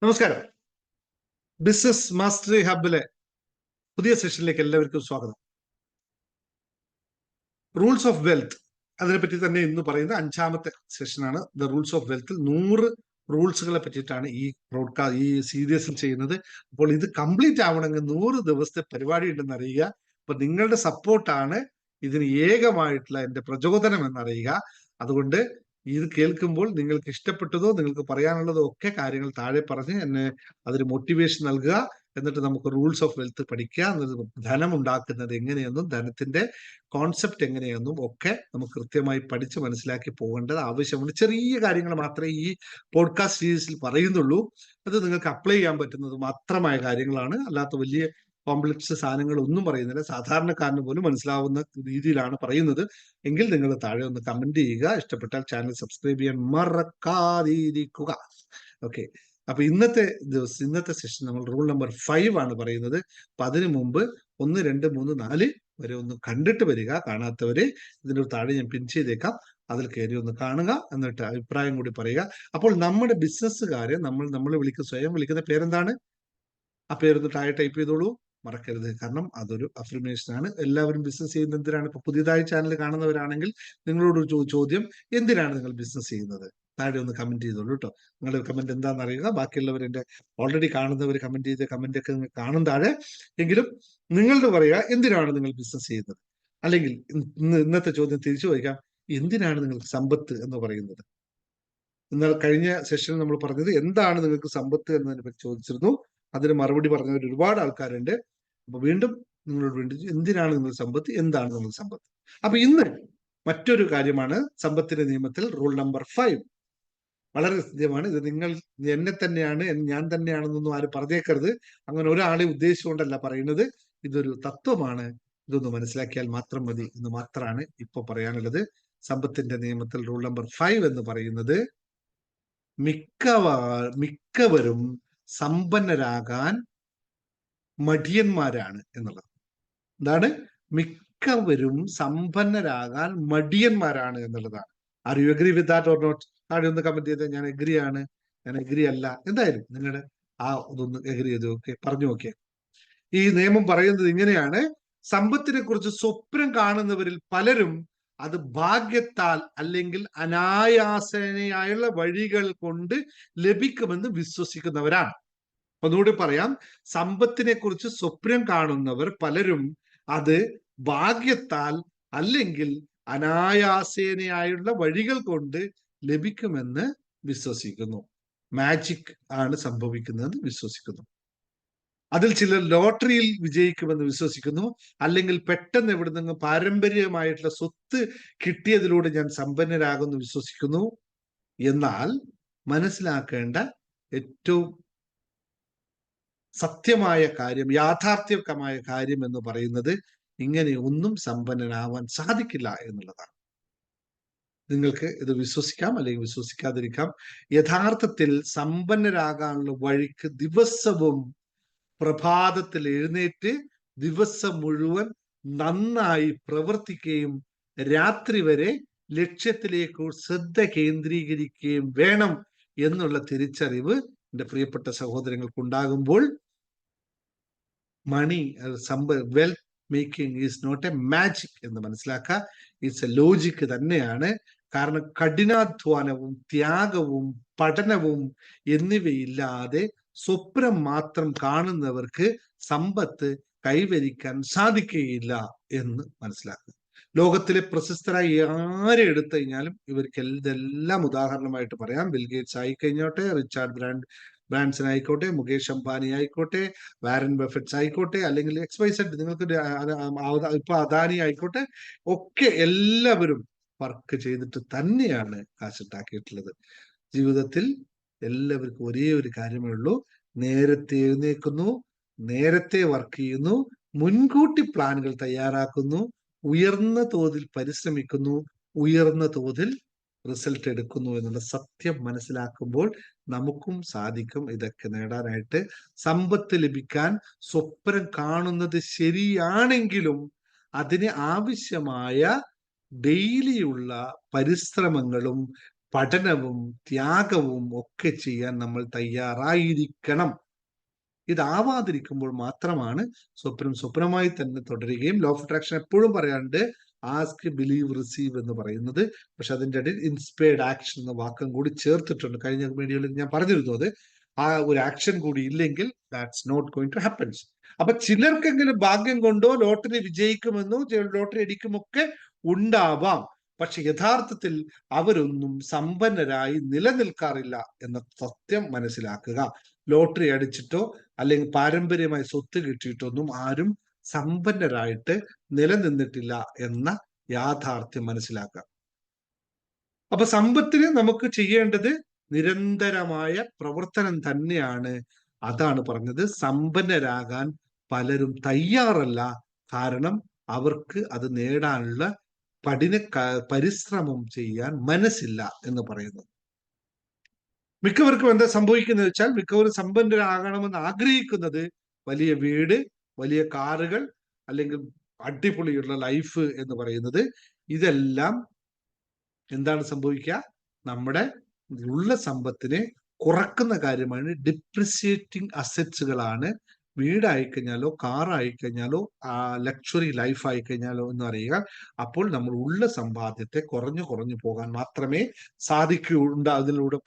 നമസ്കാരം. Business mastery ഹബിലെ പുതിയ സെഷനിലേക്ക് എല്ലാവർക്കും സ്വാഗതം. റൂൾസ് ഓഫ് വെൽത്ത്, അതിനെപ്പറ്റി തന്നെ ഇന്ന് പറയുന്ന 5ാമത്തെ സെഷനാണ്. ദ റൂൾസ് ഓഫ് വെൽത്തിൽ 100 റൂൾസുകളെ പറ്റിയിട്ടാണ് ഈ സീരീസിൽ ചെയ്യുന്നത്. അപ്പോൾ ഇത് കംപ്ലീറ്റ് ആവണമെങ്കിൽ 100 ദിവസത്തെ പരിപാടി ഉണ്ടെന്ന് അറിയുക. അപ്പൊ നിങ്ങളുടെ സപ്പോർട്ടാണ് ഇതിന് ഏകമായിട്ടുള്ള എന്റെ പ്രചോദനം എന്നറിയുക. അതുകൊണ്ട് ഇത് കേൾക്കുമ്പോൾ നിങ്ങൾക്ക് ഇഷ്ടപ്പെട്ടതോ നിങ്ങൾക്ക് പറയാനുള്ളതോ ഒക്കെ കാര്യങ്ങൾ താഴെ പറഞ്ഞ് എന്നെ അതിന് മോട്ടിവേഷൻ നൽകുക. എന്നിട്ട് നമുക്ക് റൂൾസ് ഓഫ് വെൽത്ത് പഠിക്കുക. ധനം ഉണ്ടാക്കുന്നത് എങ്ങനെയെന്നും ധനത്തിന്റെ കോൺസെപ്റ്റ് എങ്ങനെയെന്നും ഒക്കെ നമുക്ക് കൃത്യമായി പഠിച്ച് മനസ്സിലാക്കി പോകേണ്ടത് ആവശ്യമുണ്ട്. ചെറിയ കാര്യങ്ങൾ മാത്രമേ ഈ പോഡ്കാസ്റ്റ് സീരീസിൽ പറയുന്നുള്ളൂ. അത് നിങ്ങൾക്ക് അപ്ലൈ ചെയ്യാൻ പറ്റുന്നത് മാത്രമായ കാര്യങ്ങളാണ്. അല്ലാത്ത വലിയ കോംപ്ലക്സ് സാധനങ്ങൾ ഒന്നും പറയുന്നില്ല. സാധാരണക്കാരന് പോലും മനസ്സിലാവുന്ന രീതിയിലാണ് പറയുന്നത്. എങ്കിൽ നിങ്ങൾ താഴെ ഒന്ന് കമന്റ് ചെയ്യുക. ഇഷ്ടപ്പെട്ടാൽ ചാനൽ സബ്സ്ക്രൈബ് ചെയ്യാൻ മറക്കാതിരിക്കുക. ഓക്കെ, അപ്പൊ ഇന്നത്തെ സെഷൻ നമ്മൾ റൂൾ നമ്പർ 5 ആണ് പറയുന്നത്. അപ്പൊ അതിനു മുമ്പ് 1, 2, 3, 4 വരെ ഒന്ന് കണ്ടിട്ട് വരിക. കാണാത്തവരെ ഇതിന്റെ താഴെ ഞാൻ പിൻ ചെയ്തേക്കാം. അതിൽ കയറി ഒന്ന് കാണുക, എന്നിട്ട് അഭിപ്രായം കൂടി പറയുക. അപ്പോൾ നമ്മുടെ ബിസിനസ്സുകാരെ നമ്മൾ സ്വയം വിളിക്കുന്ന പേരെന്താണ്? ആ പേരൊന്ന് താഴെ ടൈപ്പ് ചെയ്തോളൂ, മറക്കരുത്. കാരണം അതൊരു അഫർമേഷൻ ആണ്. എല്ലാവരും ബിസിനസ് ചെയ്യുന്നത് എന്തിനാണ്? ഇപ്പൊ പുതിയതായി ചാനൽ കാണുന്നവരാണെങ്കിൽ നിങ്ങളോട് ചോദ്യം, എന്തിനാണ് നിങ്ങൾ ബിസിനസ് ചെയ്യുന്നത്? താഴെ ഒന്ന് കമന്റ് ചെയ്തോളൂ കേട്ടോ. നിങ്ങളുടെ കമന്റ് എന്താണെന്ന് അറിയുക. ബാക്കിയുള്ളവർ എന്റെ ഓൾറെഡി കാണുന്നവർ കമന്റ് ചെയ്ത കമന്റ് ഒക്കെ കാണും താഴെ. എങ്കിലും നിങ്ങളുടെ പറയുക, എന്തിനാണ് നിങ്ങൾ ബിസിനസ് ചെയ്യുന്നത്? അല്ലെങ്കിൽ ഇന്നത്തെ ചോദ്യം തിരിച്ചു വയ്ക്കാം, എന്തിനാണ് നിങ്ങൾക്ക് സമ്പത്ത് എന്ന് പറയുന്നത്? എന്നാൽ കഴിഞ്ഞ സെഷനിൽ നമ്മൾ പറഞ്ഞത് എന്താണ് നിങ്ങൾക്ക് സമ്പത്ത് എന്നതിനെ പറ്റി ചോദിച്ചിരുന്നു. അതിന് മറുപടി പറഞ്ഞവർ ഒരുപാട് ആൾക്കാരുണ്ട്. അപ്പൊ വീണ്ടും നിങ്ങളോട് വേണ്ടി, എന്തിനാണ് നിങ്ങൾ സമ്പത്ത്, എന്താണ് നിങ്ങൾ സമ്പത്ത്? അപ്പൊ ഇന്ന് മറ്റൊരു കാര്യമാണ് സമ്പത്തിന്റെ നിയമത്തിൽ റൂൾ നമ്പർ 5. വളരെ കൃത്യമാണ്. ഇത് എന്നെ തന്നെയാണ്, ഞാൻ തന്നെയാണെന്നൊന്നും ആരും പറഞ്ഞേക്കരുത്. അങ്ങനെ ഒരാളെ ഉദ്ദേശിച്ചുകൊണ്ടല്ല പറയുന്നത്. ഇതൊരു തത്വമാണ്. ഇതൊന്ന് മനസ്സിലാക്കിയാൽ മാത്രം മതി എന്ന് മാത്രമാണ് ഇപ്പൊ പറയാനുള്ളത്. സമ്പത്തിന്റെ നിയമത്തിൽ റൂൾ നമ്പർ 5 എന്ന് പറയുന്നത്, മിക്കവരും സമ്പന്നരാകാൻ മടിയന്മാരാണ് എന്നുള്ളത്. എന്താണ്? മിക്കവരും സമ്പന്നരാകാൻ മടിയന്മാരാണ് എന്നുള്ളതാണ്. Are you agree with that or not? ആടെ ഒന്ന് കമന്റ് ചെയ്ത്, ഞാൻ അഗ്രി ആണ്, ഞാൻ അഗ്രി അല്ല, എന്തായാലും നിങ്ങളുടെ ഇതൊന്ന് അഗ്രി ചെയ്ത് പറഞ്ഞു നോക്കിയേ. ഈ നിയമം പറയുന്നത് ഇങ്ങനെയാണ്: സമ്പത്തിനെ കുറിച്ച് സ്വപ്നം കാണുന്നവരിൽ പലരും അത് ഭാഗ്യത്താൽ അല്ലെങ്കിൽ അനായാസേനയായുള്ള വഴികൾ കൊണ്ട് ലഭിക്കുമെന്ന് വിശ്വസിക്കുന്നവരാണ്. ഒന്നുകൂടി പറയാം, സമ്പത്തിനെ കുറിച്ച് സ്വപ്നം കാണുന്നവർ പലരും അത് ഭാഗ്യത്താൽ അല്ലെങ്കിൽ അനായാസേനയായുള്ള വഴികൾ കൊണ്ട് ലഭിക്കുമെന്ന് വിശ്വസിക്കുന്നു. മാജിക് ആണ് സംഭവിക്കുന്നത് വിശ്വസിക്കുന്നു. അതിൽ ചിലർ ലോട്ടറിയിൽ വിജയിക്കുമെന്ന് വിശ്വസിക്കുന്നു. അല്ലെങ്കിൽ പെട്ടെന്ന് എവിടുന്നെങ്കിലും പാരമ്പര്യമായിട്ടുള്ള സ്വത്ത് കിട്ടിയതിലൂടെ ഞാൻ സമ്പന്നരാകുമെന്ന് വിശ്വസിക്കുന്നു. എന്നാൽ മനസ്സിലാക്കേണ്ട ഏറ്റവും സത്യമായ കാര്യം, യാഥാർത്ഥ്യമായ കാര്യം എന്ന് പറയുന്നത്, ഇങ്ങനെ ഒന്നും സമ്പന്നനാവാൻ സാധിക്കില്ല എന്നുള്ളതാണ്. നിങ്ങൾക്ക് ഇത് വിശ്വസിക്കാം അല്ലെങ്കിൽ വിശ്വസിക്കാതിരിക്കാം. യഥാർത്ഥത്തിൽ സമ്പന്നരാകാനുള്ള വഴിക്ക് ദിവസവും പ്രഭാതത്തിൽ എഴുന്നേറ്റ് ദിവസം മുഴുവൻ നന്നായി പ്രവർത്തിക്കുകയും രാത്രി വരെ ലക്ഷ്യത്തിലേക്ക് ശ്രദ്ധ കേന്ദ്രീകരിക്കുകയും വേണം എന്നുള്ള തിരിച്ചറിവ് എൻ്റെ പ്രിയപ്പെട്ട സഹോദരങ്ങൾക്ക് ഉണ്ടാകുമ്പോൾ wealth making is not a magic എന്ന് മനസ്സിലാക്കുക. ഇറ്റ്സ് എ ലോജിക്ക് തന്നെയാണ്. കാരണം കഠിനാധ്വാനവും ത്യാഗവും പഠനവും എന്നിവയില്ലാതെ സ്വപ്നം മാത്രം കാണുന്നവർക്ക് സമ്പത്ത് കൈവരിക്കാൻ സാധിക്കുകയില്ല എന്ന് മനസ്സിലാക്കുക. ലോകത്തിലെ പ്രശസ്തരായി ആരെ എടുത്തു കഴിഞ്ഞാലും ഇവർക്ക് ഇതെല്ലാം ഉദാഹരണമായിട്ട് പറയാം. ബിൽഗേറ്റ്സ് ആയിക്കഴിഞ്ഞോട്ടെ, റിച്ചാർഡ് ബ്രാൻസൺ ആയിക്കോട്ടെ, മുകേഷ് അംബാനി ആയിക്കോട്ടെ, വാരൻ ബഫറ്റ്സ് ആയിക്കോട്ടെ, അല്ലെങ്കിൽ XYZ, നിങ്ങൾക്ക് ഇപ്പൊ അദാനി ആയിക്കോട്ടെ, ഒക്കെ എല്ലാവരും വർക്ക് ചെയ്തിട്ട് തന്നെയാണ് കാശുണ്ടാക്കിയിട്ടുള്ളത്. ജീവിതത്തിൽ എല്ലാവർക്കും ഒരേ ഒരു കാര്യമേ ഉള്ളൂ: നേരത്തെ എഴുന്നേൽക്കുന്നു, നേരത്തെ വർക്ക് ചെയ്യുന്നു, മുൻകൂട്ടി പ്ലാനുകൾ തയ്യാറാക്കുന്നു, ഉയർന്ന തോതിൽ പരിശ്രമിക്കുന്നു, ഉയർന്ന തോതിൽ റിസൾട്ട് എടുക്കുന്നു എന്നുള്ള സത്യം മനസ്സിലാക്കുമ്പോൾ നമുക്കും സാധിക്കും ഇതൊക്കെ നേടാനായിട്ട്. സമ്പത്ത് ലഭിക്കാൻ സ്വപ്നം കാണുന്നത് ശരിയാണെങ്കിലും അതിന് ആവശ്യമായ ഡെയിലിയുള്ള പരിശ്രമങ്ങളും പഠനവും ത്യാഗവും ഒക്കെ ചെയ്യാൻ നമ്മൾ തയ്യാറായിരിക്കണം. ഇതാവാതിരിക്കുമ്പോൾ മാത്രമാണ് സ്വപ്നം സ്വപ്നമായി തന്നെ തുടരുകയും ലോ ഓഫ് അട്രാക്ഷൻ എപ്പോഴും പറയാണ്ട് ആസ്ക് ബിലീവ് റിസീവ് എന്ന് പറയുന്നത്. പക്ഷെ അതിൻ്റെ ഇടയിൽ ഇൻസ്പയർഡ് ആക്ഷൻ എന്ന വാക്കും കൂടി ചേർത്തിട്ടുണ്ട്. കഴിഞ്ഞ വീഡിയോയിൽ ഞാൻ പറഞ്ഞിരുന്നു അത്. ആ ഒരു ആക്ഷൻ കൂടി ഇല്ലെങ്കിൽ that's not going to happens. അപ്പൊ ചിലർക്കെങ്കിലും ഭാഗ്യം കൊണ്ടോ ലോട്ടറി വിജയിക്കുമെന്നോ ലോട്ടറി അടിക്കുമൊക്കെ ഉണ്ടാവാം. പക്ഷെ യഥാർത്ഥത്തിൽ അവരൊന്നും സമ്പന്നരായി നിലനിൽക്കാറില്ല എന്ന സത്യം മനസ്സിലാക്കുക. ലോട്ടറി അടിച്ചിട്ടോ അല്ലെങ്കിൽ പാരമ്പര്യമായി സ്വത്ത് കിട്ടിയിട്ടൊന്നും ആരും സമ്പന്നരായിട്ട് നിലനിന്നിട്ടില്ല എന്ന യാഥാർത്ഥ്യം മനസ്സിലാക്കുക. അപ്പൊ സമ്പത്തിന് നമുക്ക് ചെയ്യേണ്ടത് നിരന്തരമായ പ്രവർത്തനം തന്നെയാണ്. അതാണ് പറഞ്ഞത്, സമ്പന്നരാകാൻ പലരും തയ്യാറല്ല. കാരണം അവർക്ക് അത് നേടാനുള്ള പരിശ്രമം ചെയ്യാൻ മനസ്സില്ല എന്ന് പറയുന്നു. മിക്കവർക്കും എന്താ സംഭവിക്കുന്നത് വെച്ചാൽ, മിക്കവരും സമ്പന്നരാകണമെന്ന് ആഗ്രഹിക്കുന്നത് വലിയ വീട്, വലിയ കാറുകൾ, അല്ലെങ്കിൽ അടിപൊളിയുള്ള ലൈഫ് എന്ന് പറയുന്നത്. ഇതെല്ലാം എന്താണ് സംഭവിക്കുക? നമ്മുടെ ഉള്ള സമ്പത്തിനെ കുറക്കുന്ന കാര്യമാണ്. ഡിപ്രിസിയേറ്റിംഗ് അസറ്റ്സുകളാണ്. വീടായിക്കഴിഞ്ഞാലോ കാറായിക്കഴിഞ്ഞാലോ ലക്ഷറി ലൈഫ് ആയിക്കഴിഞ്ഞാലോ എന്ന് അറിയുക. അപ്പോൾ നമ്മൾ ഉള്ള സമ്പാദ്യത്തെ കുറഞ്ഞു കുറഞ്ഞു പോകാൻ മാത്രമേ അതിലൂടെ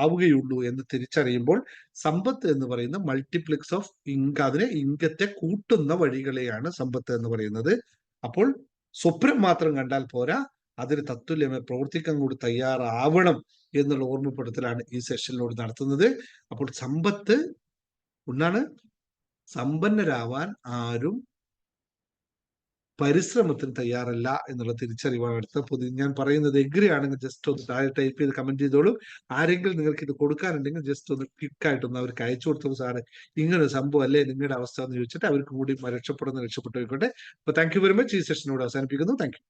ആവുകയുള്ളൂ എന്ന് തിരിച്ചറിയുമ്പോൾ സമ്പത്ത് എന്ന് പറയുന്ന മൾട്ടിപ്ലെക്സ് ഓഫ് അതിനെ ഇൻകത്തെ കൂട്ടുന്ന വഴികളെയാണ് സമ്പത്ത് എന്ന് പറയുന്നത്. അപ്പോൾ സ്വപ്നം മാത്രം കണ്ടാൽ പോരാ, അതിന് തത്തുല്യമായി പ്രവർത്തിക്കാൻ കൂടി തയ്യാറാവണം എന്നുള്ള ഓർമ്മപ്പെടുത്തലാണ് ഈ സെഷനിലൂടെ നടത്തുന്നത്. അപ്പോൾ സമ്പത്ത് ഒന്നാണ്. സമ്പന്നരാവാൻ ആരും പരിശ്രമത്തിന് തയ്യാറല്ല എന്നുള്ള തിരിച്ചറിവാണ് അടുത്ത ഞാൻ പറയുന്നത്. എഗ്രി ആണെങ്കിൽ ജസ്റ്റ് ഒന്ന് താഴെ ടൈപ്പ് ചെയ്ത് കമന്റ് ചെയ്തോളൂ. ആരെങ്കിലും നിങ്ങൾക്ക് ഇത് കൊടുക്കാനുണ്ടെങ്കിൽ ജസ്റ്റ് ഒന്ന് ക്ലിക്കായിട്ടൊന്ന് അവർക്ക് അയച്ചു കൊടുത്തു, സാറ് ഇങ്ങനെ സംഭവം അല്ലേ നിങ്ങളുടെ അവസ്ഥ എന്ന് ചോദിച്ചിട്ട് അവർക്ക് കൂടി രക്ഷപ്പെട്ടു പോയിക്കോട്ടെ. അപ്പൊ താങ്ക് യു വെരി മച്ച്. ഈ സെഷനോട് അവസാനിപ്പിക്കുന്നു. Thank you.